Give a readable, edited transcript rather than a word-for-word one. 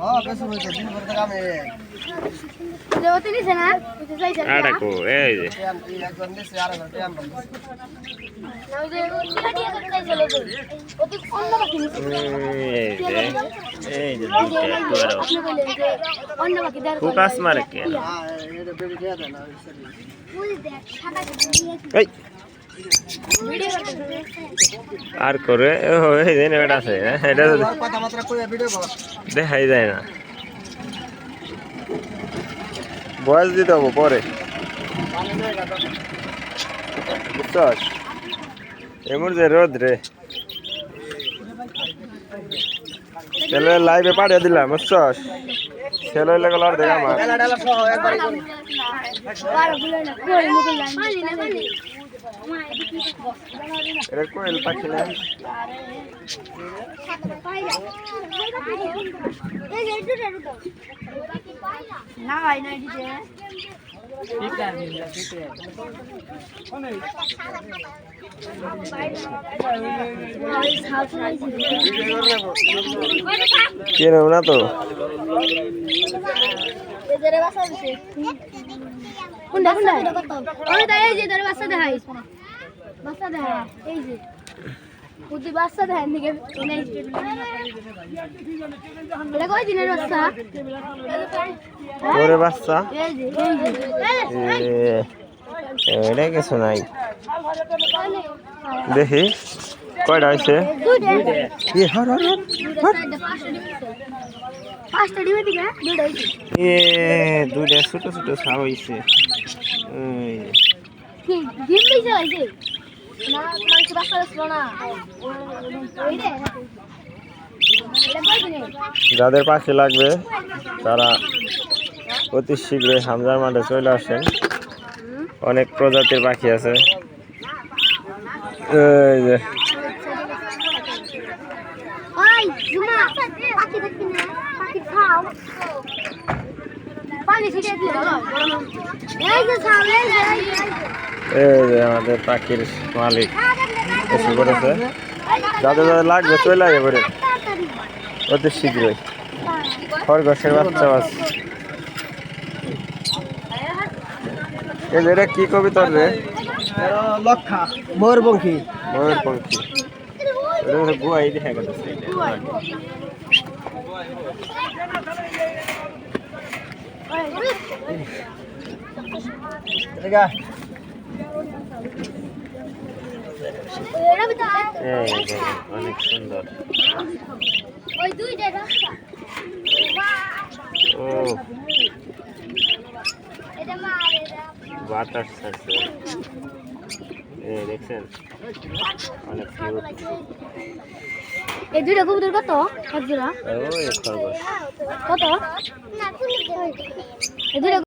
হ্যাঁ বেশি হইতো দিন ভর টাকা আমি দেওতে নিছে না কিছু চাইছে আটা কো এই যে এই একজন দিছে আর একজন টাইম বন্ধ না ওই যে টিয়া করে চাইছে লোক ওতে অন্য বাকি নিছে এই যে দুইটা একটু আরো আপনি বললেন যে অন্য বাকি দেওয়ার ফোকাস মারে কে হ্যাঁ এটা বেবি দেয়া দেয় না ওই দেখ সাদা এই ভিডিও করতে আর করে ও এই যে এটা আছে এটা তো কথা মাত্রা কইয়া ভিডিও কর দেখাই যায় না বয়স দিতে হবে পরে বুঝছস এমন যে রোদ রে ছেলে লাইভে পাঠিয়ে দিলাম বুঝছস ছেলে লেগে আর দেখা আমার ডালা ডালা সহ একবার করে আর ভুলে না কই মুকুল লাইন পানি না পানি মা এদিকে এটা কোয়েল পাখি না না ভাই না এদিকে কেন না তো কোনটা কোনটা ওই দা এই যে তোর বাচ্চা দেখাই বাচ্চা দেখা এই যে বুদ্ধি বাচ্চা দেখাই নিকে এনে এটা কই দিনের বাচ্চা ওরে বাচ্চা এই যে এটা কিছু নাই দেখি কয়টা হয়েছে হর হর হর পাঁচটা ডিমে দিকে দুইটা হইছে দুইটা ছোট ছোট ছাও হয়েছে কি ডিম দিছে হইছে না তোমার কি বাচ্চা ছিল না ওই রে এটা কই দিনে যাদের পাখি লাগবে তারা অতি শীঘ্রই হামজার মাঠে চলে আসেন অনেক প্রজাতির পাখি আছে এই যে ওই জুমা পাখি দেখবি না পাখি খাও পানি ছিটিয়ে দিও এই যে সামনে এই যে আমাদের পাখির মালিক এসে পড়েছে যাদের যাদের লাগবে চলে আসবে পরে অতি শীঘ্রই খরগোশের বাচ্চা আছে এই যে এটা কি কবিতর রে লক্ষা ময়ূরপঙ্খী ময়ূরপঙ্খী এটা গুয়াই দেখা গেছে এগা এই যে অনেক সুন্দর ওই দুইটা রাস্তা ও এটা মারে বাতাস আছে এই দেখছেন অনেক কিউট এই দুইটা কবুতর কত এক জোড়া ওই খরগোশ কত এই দুইটা